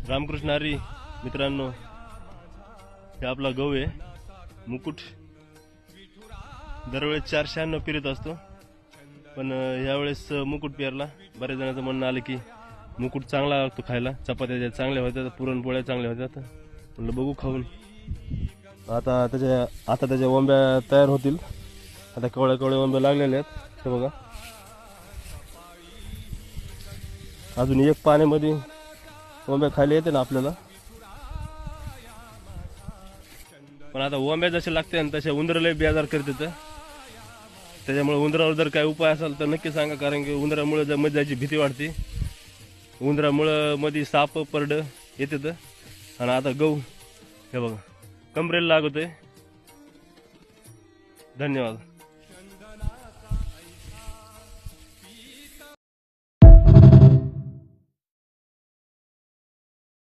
रामकृष्ण हरी मित्रांनो, हे आपला गहू आहे मुकुट. दरवेळेस 496 पेरत असतो, पण यावेळेस मुकुट पेरला. बऱ्याच जणांचं म्हणणं आलं की मुकुट चांगला लागतो खायला, चपात्या चांगल्या होत्या, पुरणपोळ्या चांगल्या होत्या. म्हणलं बघू खाऊन. आता त्याच्या ओंब्या तयार होतील. आता कवळ्या कवळ्या ओंब्या लागलेल्या आहेत, हे बघा. अजून एक पाण्यामध्ये ओंब्या खायला येते ना आपल्याला. पण आता ओंब्या जसे लागते आणि तसे उंदरं लय बेजार करतात. त्याच्यामुळे उंदरावर जर काही उपाय असेल तर नक्की सांगा, कारण की उंदरामुळे जर मध्ये जायची भीती वाटते. उंदरामुळे मध्ये साप परड येतात. आणि आता गहू हे बघा कमरेला लागतोय. धन्यवाद.